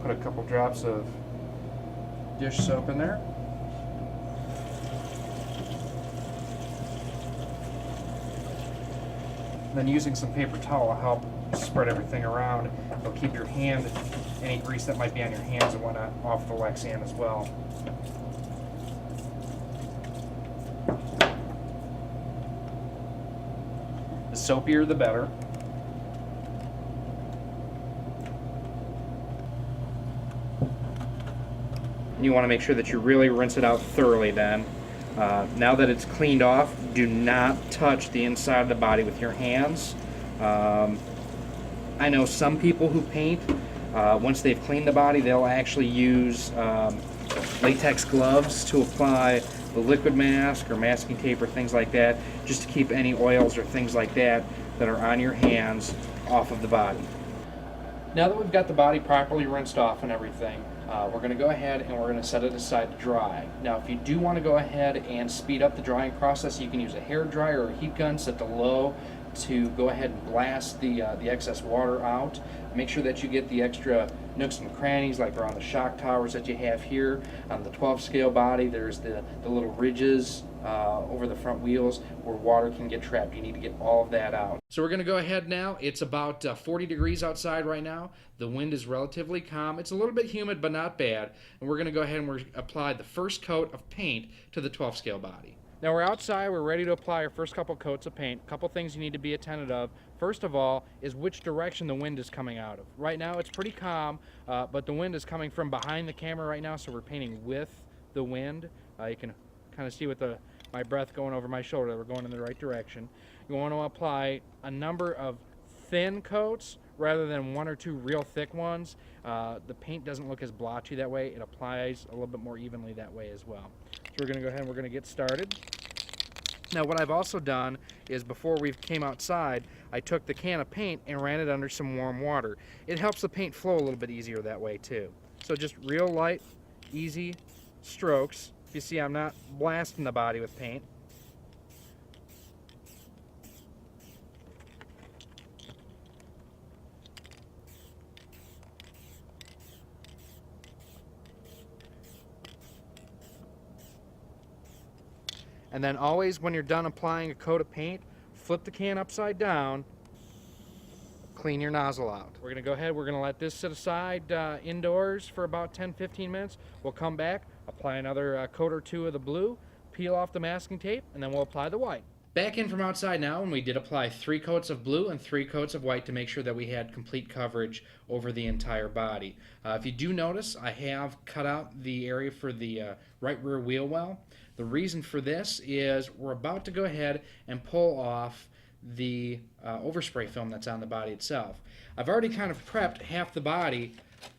Put a couple drops of dish soap in there. Then using some paper towel will help spread everything around. It'll keep your hand, any grease that might be on your hands and whatnot, off the Lexan as well. The soapier the better. And you want to make sure that you really rinse it out thoroughly then. Now that it's cleaned off, do not touch the inside of the body with your hands. I know some people who paint, once they've cleaned the body, they'll actually use latex gloves to apply the liquid mask or masking tape or things like that, just to keep any oils or things like that that are on your hands off of the body. Now that we've got the body properly rinsed off and everything, we're going to go ahead and we're going to set it aside to dry. Now if you do want to go ahead and speed up the drying process, you can use a hair dryer or a heat gun set to low to go ahead and blast the excess water out. Make sure that you get the extra nooks and crannies like around the shock towers that you have here. On the 12 scale body, there's the little ridges over the front wheels where water can get trapped. You need to get all of that out. So we're going to go ahead now. It's about 40 degrees outside right now. The wind is relatively calm. It's a little bit humid, but not bad. And we're going to go ahead and apply the first coat of paint to the 12 scale body. Now we're outside, we're ready to apply our first couple coats of paint. A couple things you need to be attentive of. First of all is which direction the wind is coming out of. Right now it's pretty calm, but the wind is coming from behind the camera right now, so we're painting with the wind. You can kind of see with my breath going over my shoulder that we're going in the right direction. You want to apply a number of thin coats rather than one or two real thick ones. The paint doesn't look as blotchy that way. It applies a little bit more evenly that way as well. So we're going to go ahead and we're going to get started. Now what I've also done is before we came outside, I took the can of paint and ran it under some warm water. It helps the paint flow a little bit easier that way too. So just real light, easy strokes. You see I'm not blasting the body with paint. And then always when you're done applying a coat of paint, flip the can upside down, clean your nozzle out. We're gonna go ahead, we're gonna let this sit aside indoors for about 10-15 minutes. We'll come back, apply another coat or two of the blue, peel off the masking tape, and then we'll apply the white. Back in from outside now, and we did apply 3 coats of blue and 3 coats of white to make sure that we had complete coverage over the entire body. If you do notice, I have cut out the area for the right rear wheel well. The reason for this is we're about to go ahead and pull off the overspray film that's on the body itself. I've already kind of prepped half the body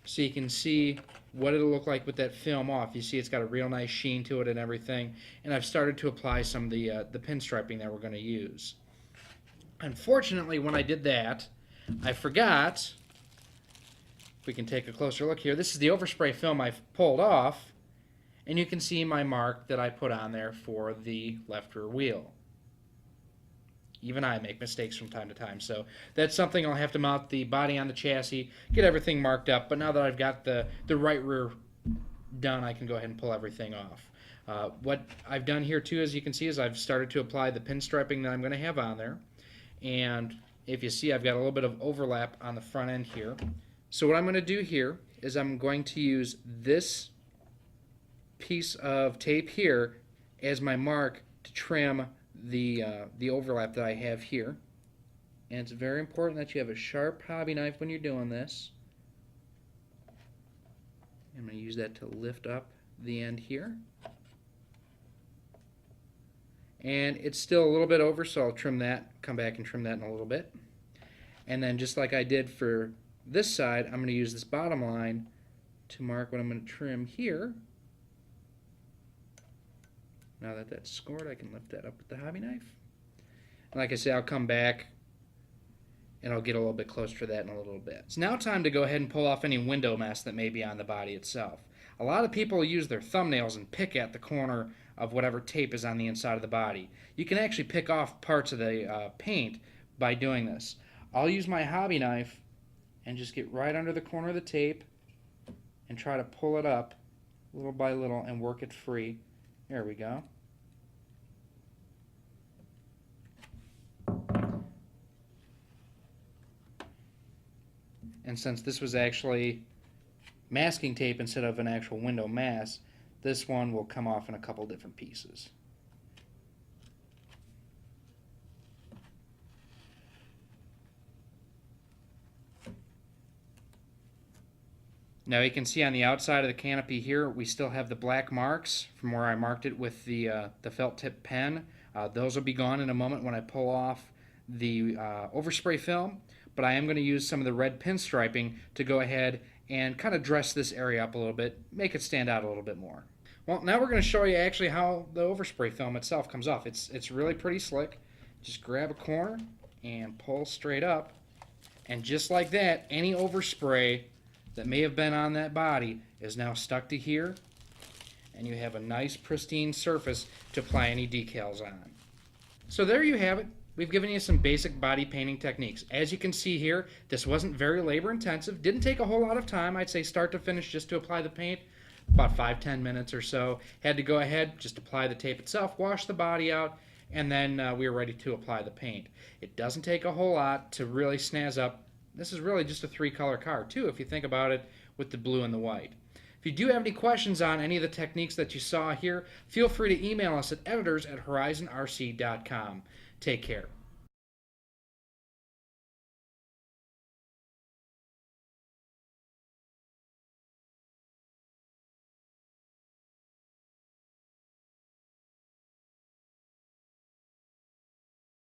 so you can see what it'll look like with that film off. You see it's got a real nice sheen to it and everything, and I've started to apply some of the pinstriping that we're going to use. Unfortunately, when I did that, I forgot, if we can take a closer look here, this is the overspray film I've pulled off, and you can see my mark that I put on there for the left rear wheel. Even I make mistakes from time to time, so that's something I'll have to mount the body on the chassis, get everything marked up, but now that I've got the right rear done, I can go ahead and pull everything off. What I've done here too, as you can see, is I've started to apply the pinstriping that I'm going to have on there, and if you see, I've got a little bit of overlap on the front end here. So what I'm going to do here is I'm going to use this piece of tape here as my mark to trim the overlap that I have here. And it's very important that you have a sharp hobby knife when you're doing this. I'm going to use that to lift up the end here. And it's still a little bit over, so I'll trim that, come back and trim that in a little bit. And then just like I did for this side, I'm going to use this bottom line to mark what I'm going to trim here. Now that that's scored, I can lift that up with the hobby knife. And like I say, I'll come back and I'll get a little bit closer to that in a little bit. It's now time to go ahead and pull off any window mess that may be on the body itself. A lot of people use their thumbnails and pick at the corner of whatever tape is on the inside of the body. You can actually pick off parts of the paint by doing this. I'll use my hobby knife and just get right under the corner of the tape and try to pull it up little by little and work it free. There we go. And since this was actually masking tape instead of an actual window mask, this one will come off in a couple different pieces. Now you can see on the outside of the canopy here, we still have the black marks from where I marked it with the felt tip pen. Those will be gone in a moment when I pull off the overspray film, but I am going to use some of the red pinstriping to go ahead and kind of dress this area up a little bit, make it stand out a little bit more. Well, now we're going to show you actually how the overspray film itself comes off. It's really pretty slick. Just grab a corner and pull straight up, and just like that, any overspray that may have been on that body is now stuck to here, and you have a nice pristine surface to apply any decals on. So there you have it. We've given you some basic body painting techniques. As you can see here, this wasn't very labor intensive, didn't take a whole lot of time. I'd say start to finish just to apply the paint, about 5-10 minutes or so. Had to go ahead, just apply the tape itself, wash the body out, and then we were ready to apply the paint. It doesn't take a whole lot to really snazz up. This is really just a 3-color card too, if you think about it, with the blue and the white. If you do have any questions on any of the techniques that you saw here, feel free to email us at editors@horizonrc.com. Take care.